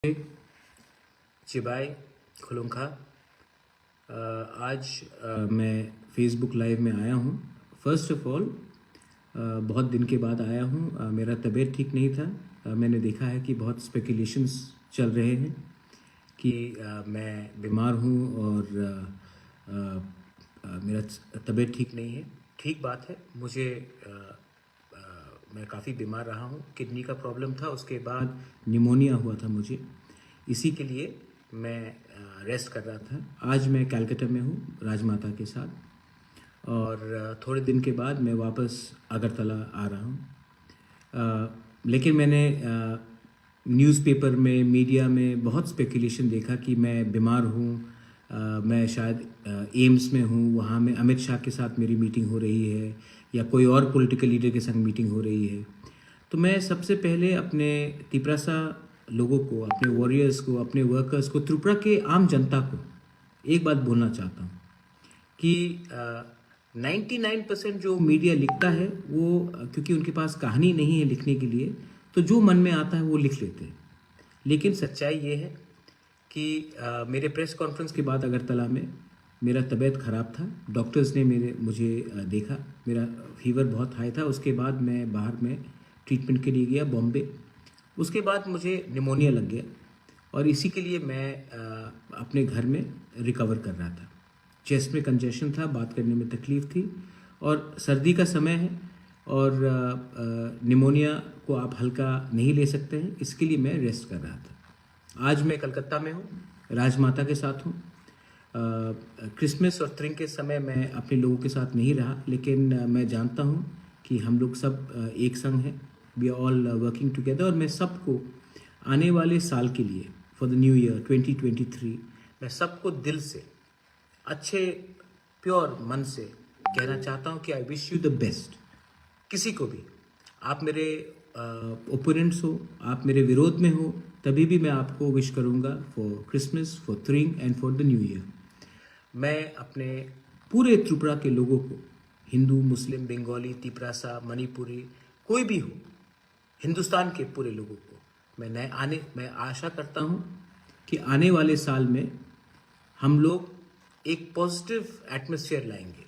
चिबाई खुलुंखा। आज मैं Facebook live में आया हूँ। फर्स्ट ऑफ ऑल बहुत दिन के बाद आया हूँ। मेरा तबीयत ठीक नहीं था। मैंने देखा है कि बहुत स्पेकुलेशंस चल रहे हैं कि मैं बीमार हूँ और मेरा तबीयत ठीक नहीं है। ठीक बात है। मैं काफ़ी बीमार रहा हूँ। किडनी का प्रॉब्लम था, उसके बाद निमोनिया हुआ था मुझे। इसी के लिए मैं रेस्ट कर रहा था। आज मैं कलकत्ता में हूँ राजमाता के साथ और थोड़े दिन के बाद मैं वापस अगरतला आ रहा हूँ। लेकिन मैंने न्यूज़पेपर में, मीडिया में बहुत स्पेकुलेशन देखा कि मैं बीमार हूँ। मैं शायद एम्स में हूँ, वहाँ में अमित शाह के साथ मेरी मीटिंग हो रही है या कोई और पॉलिटिकल लीडर के संग मीटिंग हो रही है। तो मैं सबसे पहले अपने तिपरासा लोगों को, अपने वॉरियर्स को, अपने वर्कर्स को, त्रिपुरा के आम जनता को एक बात बोलना चाहता हूँ कि 99% जो मीडिया लिखता है वो क्योंकि उनके पास कहानी नहीं है लिखने के लिए, तो जो मन में आता है वो लिख लेते हैं। लेकिन सच्चाई ये है कि मेरे प्रेस कॉन्फ्रेंस के बाद अगरतला में मेरा तबीयत ख़राब था। डॉक्टर्स ने मुझे देखा, मेरा फीवर बहुत हाई था। उसके बाद मैं बाहर में ट्रीटमेंट के लिए गया बॉम्बे। उसके बाद मुझे निमोनिया लग गया और इसी के लिए मैं अपने घर में रिकवर कर रहा था। चेस्ट में कंजेशन था, बात करने में तकलीफ़ थी और सर्दी का समय है और निमोनिया को आप हल्का नहीं ले सकते हैं, इसके लिए मैं रेस्ट कर रहा था। आज मैं कलकत्ता में हूँ, राजमाता के साथ हूँ। क्रिसमस और त्रिंग के समय मैं अपने लोगों के साथ नहीं रहा, लेकिन मैं जानता हूँ कि हम लोग सब एक संग हैं। We are all working together और मैं सबको आने वाले साल के लिए, फॉर द न्यू ईयर 2023, मैं सबको दिल से, अच्छे प्योर मन से कहना चाहता हूँ कि I wish you the best. किसी को भी, आप मेरे ओपोनेंट्स हो, आप मेरे विरोध में हो, तभी भी मैं आपको विश करूँगा फॉर क्रिसमस, फॉर त्रिंग and for the new year. मैं अपने पूरे त्रिपुरा के लोगों को, हिंदू, मुस्लिम, बंगाली, तिपरासा, मणिपुरी, कोई भी हो, हिंदुस्तान के पूरे लोगों को मैं आशा करता हूँ कि आने वाले साल में हम लोग एक पॉजिटिव एटमॉस्फेयर लाएंगे,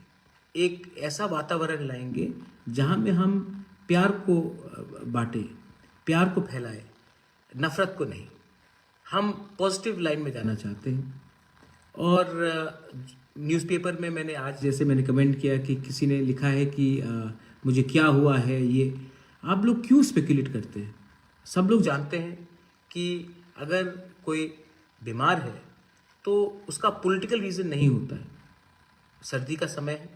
एक ऐसा वातावरण लाएंगे जहाँ में हम प्यार को बांटें, प्यार को फैलाएं, नफ़रत को नहीं। हम पॉजिटिव लाइन में जाना चाहते हैं। और न्यूज़पेपर में मैंने आज, जैसे मैंने कमेंट किया कि किसी ने लिखा है कि मुझे क्या हुआ है, ये आप लोग क्यों स्पेकुलेट करते हैं? सब लोग जानते हैं कि अगर कोई बीमार है तो उसका पॉलिटिकल रीज़न नहीं होता है। सर्दी का समय है,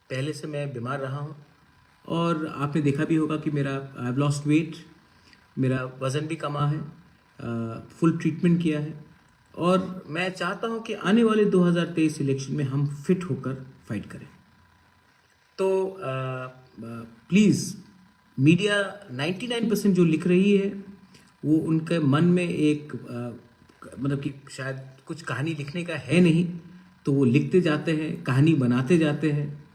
पहले से मैं बीमार रहा हूँ और आपने देखा भी होगा कि मेरा आई हैव लॉस्ट वेट, मेरा वज़न भी कमा है, फुल ट्रीटमेंट किया है और मैं चाहता हूँ कि आने वाले 2023 इलेक्शन में हम फिट होकर फाइट करें। तो प्लीज़, मीडिया 99% जो लिख रही है वो उनके मन में एक मतलब कि शायद कुछ कहानी लिखने का है नहीं, तो वो लिखते जाते हैं, कहानी बनाते जाते हैं।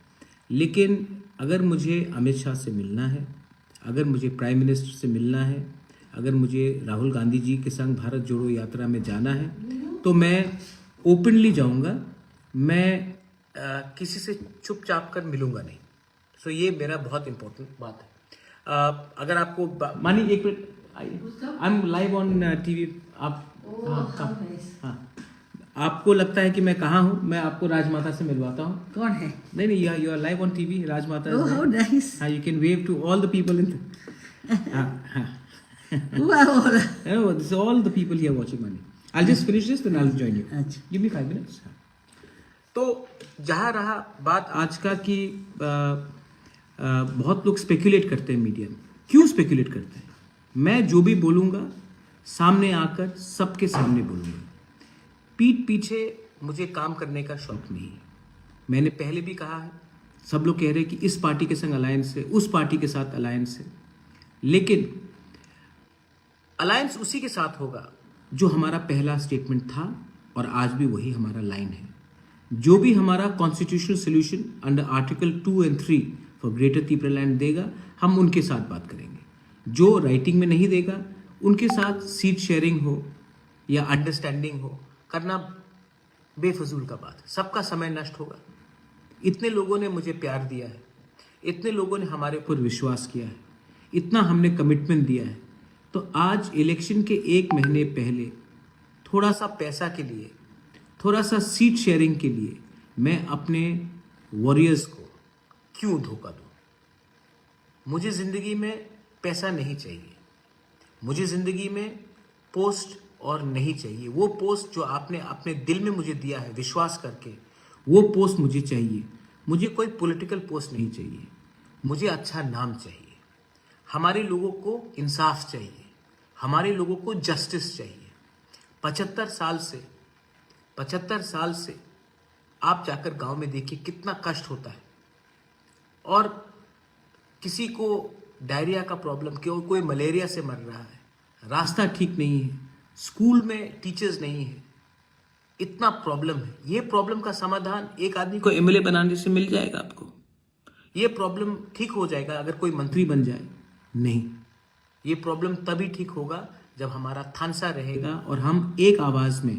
लेकिन अगर मुझे अमित शाह से मिलना है, अगर मुझे प्राइम मिनिस्टर से मिलना है, अगर मुझे राहुल गांधी जी के संग भारत जोड़ो यात्रा में जाना है, तो मैं ओपनली जाऊंगा। मैं किसी से चुपचाप कर मिलूंगा नहीं। सो ये मेरा बहुत इम्पोर्टेंट बात है। अगर आपको मानी, एक minute, I am live on TV. आप हाँ, आपको लगता है कि मैं कहाँ हूँ? मैं आपको राजमाता से मिलवाता हूँ। कौन है? नहीं, you are live on TV. Rajmata, how nice. हाँ, you can wave to all the people in this is all the people here watching money. I'll just finish this, then I'll join you. Give me 5 minutes. तो जहाँ रहा बात आज का कि बहुत लोग स्पेकुलेट करते हैं मीडिया में। क्यों स्पेकुलेट करते हैं? मैं जो भी बोलूँगा सामने आकर सबके सामने बोलूँगा। पीठ पीछे मुझे काम करने का शौक नहीं है। मैंने पहले भी कहा है, सब लोग कह रहे हैं कि इस पार्टी के संग अलायंस है, उस पार्टी के साथ अलायंस है, लेकिन अलायंस उसी के साथ होगा जो हमारा पहला स्टेटमेंट था और आज भी वही हमारा लाइन है। जो भी हमारा कॉन्स्टिट्यूशनल सोल्यूशन अंडर आर्टिकल 2 और 3 फॉर ग्रेटर त्रिपुरालैंड देगा, हम उनके साथ बात करेंगे। जो राइटिंग में नहीं देगा, उनके साथ सीट शेयरिंग हो, या अंडरस्टैंडिंग हो करना बेफजूल का बात है। सबका समय नष्ट होगा। इतने लोगों ने मुझे प्यार दिया है, इतने लोगों ने हमारे ऊपर विश्वास किया है, इतना हमने कमिटमेंट दिया है, तो आज इलेक्शन के 1 महीने पहले थोड़ा सा पैसा के लिए, थोड़ा सा सीट शेयरिंग के लिए मैं अपने वॉरियर्स को क्यों धोखा दूं? मुझे जिंदगी में पैसा नहीं चाहिए, मुझे जिंदगी में पोस्ट और नहीं चाहिए। वो पोस्ट जो आपने अपने दिल में मुझे दिया है विश्वास करके, वो पोस्ट मुझे चाहिए। मुझे कोई पॉलिटिकल पोस्ट नहीं चाहिए, मुझे अच्छा नाम चाहिए। हमारे लोगों को इंसाफ चाहिए, हमारे लोगों को जस्टिस चाहिए। 75 साल से आप जाकर गांव में देखिए कितना कष्ट होता है। और किसी को डायरिया का प्रॉब्लम, कोई मलेरिया से मर रहा है, रास्ता ठीक नहीं है, स्कूल में टीचर्स नहीं है, इतना प्रॉब्लम है। ये प्रॉब्लम का समाधान एक आदमी को एमएलए बनाने से मिल जाएगा आपको? ये प्रॉब्लम ठीक हो जाएगा अगर कोई मंत्री बन जाए? नहीं, ये प्रॉब्लम तभी ठीक होगा जब हमारा थानसा रहेगा और हम एक आवाज में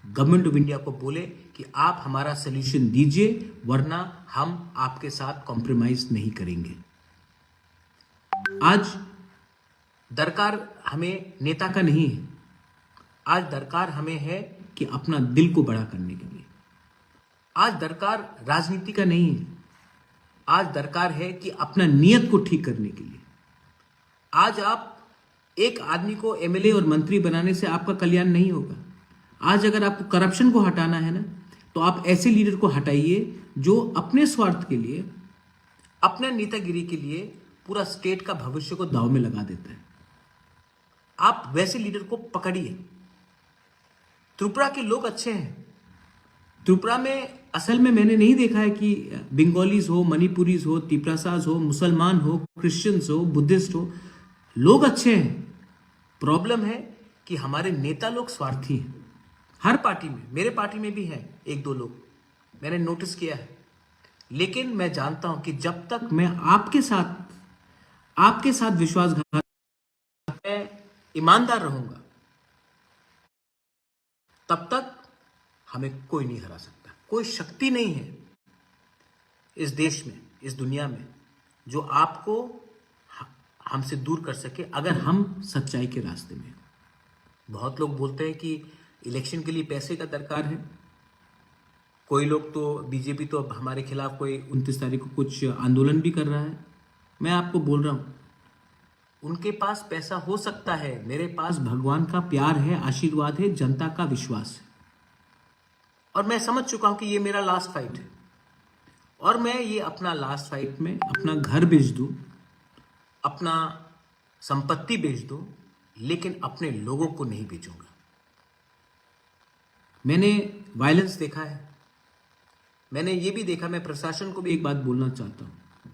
गवर्नमेंट ऑफ इंडिया को बोले कि आप हमारा सोल्यूशन दीजिए, वरना हम आपके साथ कॉम्प्रोमाइज नहीं करेंगे। आज दरकार हमें नेता का नहीं है, आज दरकार हमें है कि अपना दिल को बड़ा करने के लिए। आज दरकार राजनीति का नहीं है, आज दरकार है कि अपना नियत को ठीक करने के लिए। आज आप एक आदमी को एमएलए और मंत्री बनाने से आपका कल्याण नहीं होगा। आज अगर आपको करप्शन को हटाना है ना, तो आप ऐसे लीडर को हटाइए जो अपने स्वार्थ के लिए, अपने नेतागिरी के लिए पूरा स्टेट का भविष्य को दांव में लगा देता है। आप वैसे लीडर को पकड़िए। त्रिपुरा के लोग अच्छे हैं। त्रिपुरा में असल में मैंने नहीं देखा है कि बंगालीज हो, मणिपुरीज हो, तिपरासाज हो, मुसलमान हो, क्रिश्चियंस हो, बुद्धिस्ट हो, लोग अच्छे हैं। प्रॉब्लम है कि हमारे नेता लोग स्वार्थी हैं। हर पार्टी में, मेरे पार्टी में भी है 1-2 लोग, मैंने नोटिस किया है। लेकिन मैं जानता हूं कि जब तक मैं आपके साथ विश्वासघात, मैं ईमानदार रहूंगा, तब तक हमें कोई नहीं हरा सकता। कोई शक्ति नहीं है इस देश में, इस दुनिया में, जो आपको हमसे दूर कर सके अगर हम सच्चाई के रास्ते में। बहुत लोग बोलते हैं कि इलेक्शन के लिए पैसे का दरकार है। कोई लोग तो, बीजेपी तो हमारे खिलाफ कोई 29 तारीख को कुछ आंदोलन भी कर रहा है। मैं आपको बोल रहा हूं, उनके पास पैसा हो सकता है, मेरे पास भगवान का प्यार है, आशीर्वाद है, जनता का विश्वास है। और मैं समझ चुका हूं कि ये मेरा लास्ट फाइट है, और मैं ये अपना लास्ट फाइट में अपना घर बेच दूं, अपना संपत्ति बेच दूं, लेकिन अपने लोगों को नहीं बेचूंगा। मैंने वायलेंस देखा है, मैंने ये भी देखा। मैं प्रशासन को भी एक बात बोलना चाहता हूं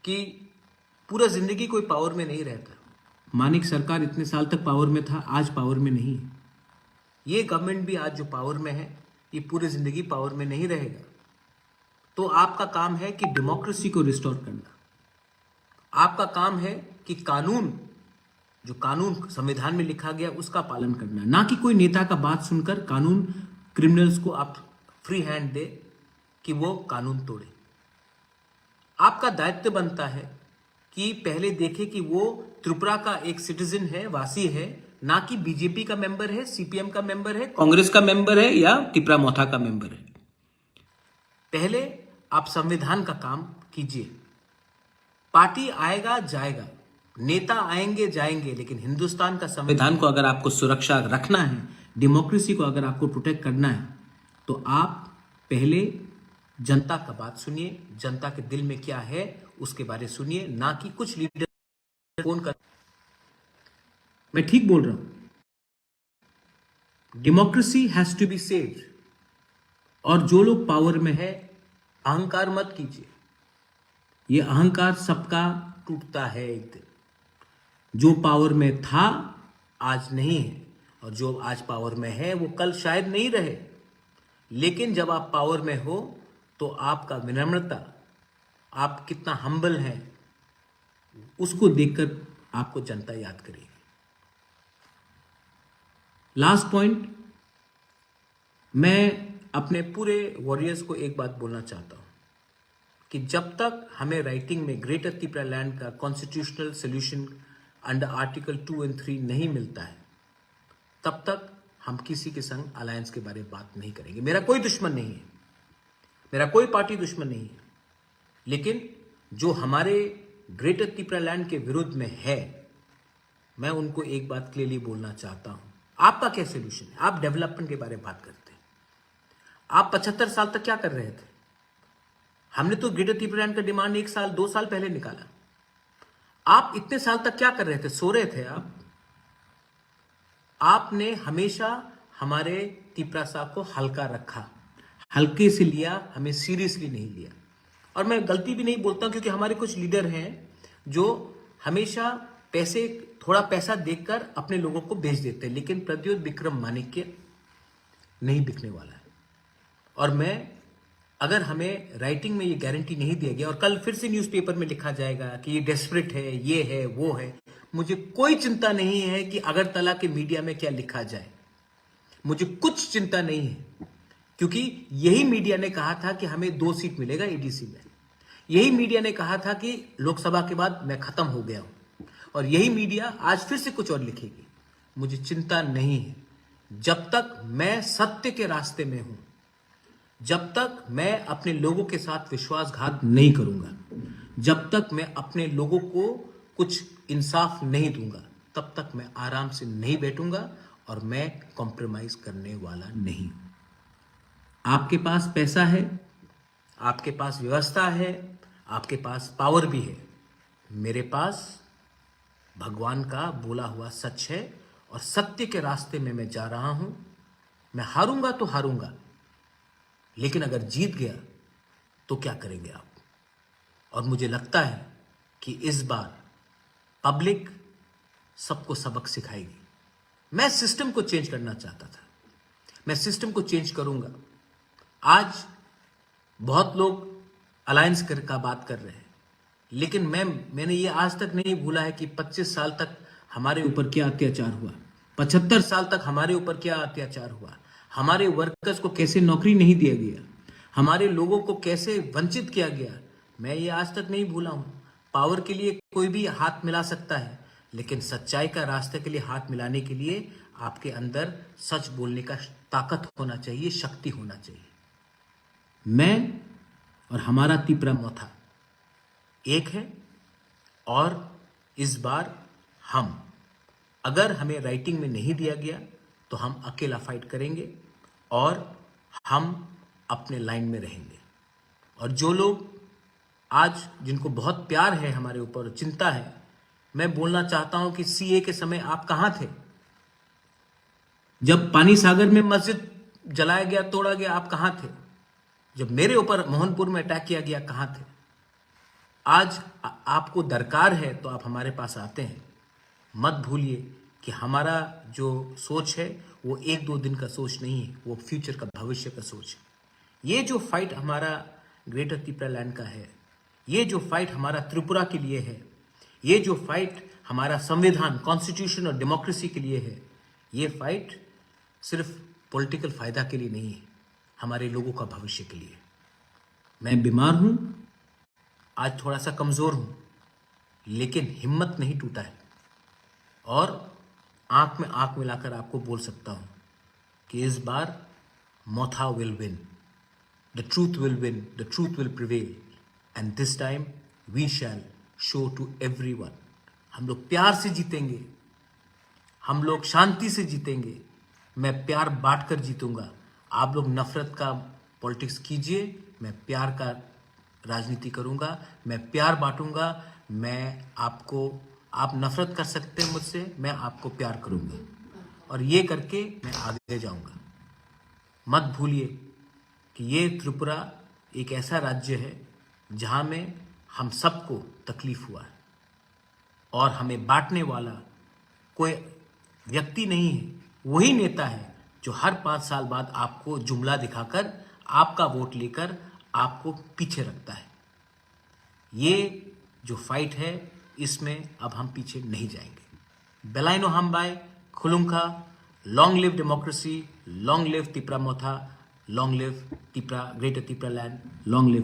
कि पूरा जिंदगी कोई पावर में नहीं रहता। मानिक सरकार इतने साल तक पावर में था, आज पावर में नहीं है। ये गवर्नमेंट भी आज जो पावर में है, ये पूरी जिंदगी पावर में नहीं रहेगा। तो आपका काम है कि डेमोक्रेसी को रिस्टोर करना। आपका काम है कि कानून, जो कानून संविधान में लिखा गया, उसका पालन करना, ना कि कोई नेता का बात सुनकर कानून क्रिमिनल्स को आप फ्री हैंड दे कि वो कानून तोड़े। आपका दायित्व बनता है कि पहले देखे कि वो त्रिपुरा का एक सिटीजन है, वासी है, ना कि बीजेपी का मेंबर है, सीपीएम का मेंबर है, कांग्रेस का मेंबर है या तिपरा मोथा का मेंबर है। पहले आप संविधान का काम कीजिए। पार्टी आएगा जाएगा, नेता आएंगे जाएंगे, लेकिन हिंदुस्तान का संविधान को अगर आपको सुरक्षा रखना है, डेमोक्रेसी को अगर आपको प्रोटेक्ट करना है, तो आप पहले जनता का बात सुनिए, जनता के दिल में क्या है उसके बारे में सुनिए, ना कि कुछ लीडर फोन कर। मैं ठीक बोल रहा हूं? Democracy has to be saved. और जो लोग पावर में है, अहंकार मत कीजिए। ये अहंकार सबका टूटता है एक दिन। जो पावर में था आज नहीं है, और जो आज पावर में है वो कल शायद नहीं रहे। लेकिन जब आप पावर में हो तो आपका विनम्रता, आप कितना हम्बल हैं, उसको देखकर आपको जनता याद करेगी। लास्ट पॉइंट, मैं अपने पूरे वॉरियर्स को एक बात बोलना चाहता हूं कि जब तक हमें राइटिंग में ग्रेटर त्रिपुरा लैंड का कॉन्स्टिट्यूशनल सोल्यूशन अंडर आर्टिकल 2 और 3 नहीं मिलता है, तब तक हम किसी के संग अलायंस के बारे में बात नहीं करेंगे। मेरा कोई दुश्मन नहीं है, मेरा कोई पार्टी दुश्मन नहीं है, लेकिन जो हमारे ग्रेटर त्रिपुरा लैंड के विरुद्ध में है, मैं उनको एक बात क्लियरली बोलना चाहता हूं। आपका क्या सोल्यूशन है? आप डेवलपमेंट के बारे में बात करते हैं। आप 75 साल तक क्या कर रहे थे? हमने तो ग्रेटर त्रिपुरा लैंड का डिमांड 1 साल 2 साल पहले निकाला। आप इतने साल तक क्या कर रहे थे? सो रहे थे आप। आपने हमेशा हमारे त्रिपुरा साहब को हल्का रखा, हल्के से लिया, हमें सीरियसली नहीं लिया। और मैं गलती भी नहीं बोलता क्योंकि हमारे कुछ लीडर हैं जो हमेशा थोड़ा पैसा देखकर अपने लोगों को बेच देते हैं, लेकिन प्रद्योत विक्रम माणिक्य नहीं बिकने वाला है। और अगर हमें राइटिंग में ये गारंटी नहीं दिया गया और कल फिर से न्यूज़पेपर में लिखा जाएगा कि ये डेस्परेट है, ये है, वो है, मुझे कोई चिंता नहीं है कि अगरतला के मीडिया में क्या लिखा जाए। मुझे कुछ चिंता नहीं है, क्योंकि यही मीडिया ने कहा था कि हमें 2 सीट मिलेगा एडीसी में। यही मीडिया ने कहा था कि लोकसभा के बाद मैं खत्म हो गया हूं, और यही मीडिया आज फिर से कुछ और लिखेगी। मुझे चिंता नहीं है, जब तक मैं सत्य के रास्ते में हूं, जब तक मैं अपने लोगों के साथ विश्वासघात नहीं करूंगा, जब तक मैं अपने लोगों को कुछ इंसाफ नहीं दूंगा, तब तक मैं आराम से नहीं बैठूंगा और मैं कॉम्प्रोमाइज करने वाला नहीं। आपके पास पैसा है, आपके पास व्यवस्था है, आपके पास पावर भी है। मेरे पास भगवान का बोला हुआ सच है और सत्य के रास्ते में मैं जा रहा हूं। मैं हारूंगा तो हारूंगा, लेकिन अगर जीत गया तो क्या करेंगे आप? और मुझे लगता है कि इस बार पब्लिक सबको सबक सिखाएगी। मैं सिस्टम को चेंज करना चाहता था, मैं सिस्टम को चेंज करूंगा। आज बहुत लोग अलायंस का बात कर रहे हैं, लेकिन मैंने ये आज तक नहीं भूला है कि 25 साल तक हमारे ऊपर क्या अत्याचार हुआ, 75 साल तक हमारे ऊपर क्या अत्याचार हुआ, हमारे वर्कर्स को कैसे नौकरी नहीं दिया गया, हमारे लोगों को कैसे वंचित किया गया। मैं ये आज तक नहीं भूला हूं। पावर के लिए कोई भी हाथ मिला सकता है, लेकिन सच्चाई का रास्ते के लिए हाथ मिलाने के लिए आपके अंदर सच बोलने का ताकत होना चाहिए, शक्ति होना चाहिए। मैं और हमारा त्रिपुरा मोथा एक है, और इस बार अगर हमें राइटिंग में नहीं दिया गया तो हम अकेला फाइट करेंगे और हम अपने लाइन में रहेंगे। और जो लोग आज जिनको बहुत प्यार है हमारे ऊपर, चिंता है, मैं बोलना चाहता हूं कि सीए के समय आप कहां थे? जब पानी सागर में मस्जिद जलाया गया, तोड़ा गया, आप कहां थे? जब मेरे ऊपर मोहनपुर में अटैक किया गया, कहां थे? आज आपको दरकार है तो आप हमारे पास आते हैं। मत भूलिए कि हमारा जो सोच है वो 1-2 दिन का सोच नहीं है, वो फ्यूचर का, भविष्य का सोच है। ये जो फाइट हमारा ग्रेटर त्रिपुरा लैंड का है, ये जो फाइट हमारा त्रिपुरा के लिए है, ये जो फाइट हमारा संविधान, कॉन्स्टिट्यूशन और डेमोक्रेसी के लिए है, ये फाइट सिर्फ पॉलिटिकल फायदा के लिए नहीं है, हमारे लोगों का भविष्य के लिए। मैं बीमार हूं, आज थोड़ा सा कमजोर हूं, लेकिन हिम्मत नहीं टूटा है, और आंख में आंख मिलाकर आपको बोल सकता हूं कि इस बार Motha will win, the truth will win, the truth will prevail, and this time we shall show to everyone. हम लोग प्यार से जीतेंगे, हम लोग शांति से जीतेंगे। मैं प्यार बांटकर जीतूंगा। आप लोग नफरत का पॉलिटिक्स कीजिए, मैं प्यार का राजनीति करूंगा, मैं प्यार बांटूंगा। आप नफरत कर सकते हैं मुझसे, मैं आपको प्यार करूंगा, और ये करके मैं आगे जाऊंगा। मत भूलिए कि ये त्रिपुरा एक ऐसा राज्य है जहां में हम सबको तकलीफ हुआ है, और हमें बांटने वाला कोई व्यक्ति नहीं है। वही नेता है जो हर 5 साल बाद आपको जुमला दिखाकर, आपका वोट लेकर आपको पीछे रखता है। ये जो फाइट है, इसमें अब हम पीछे नहीं जाएंगे। बेलाइनो हम bye खुलुंखा Long live democracy, long live Tipra Motha, long live Tipra, Greater Tipra land, long live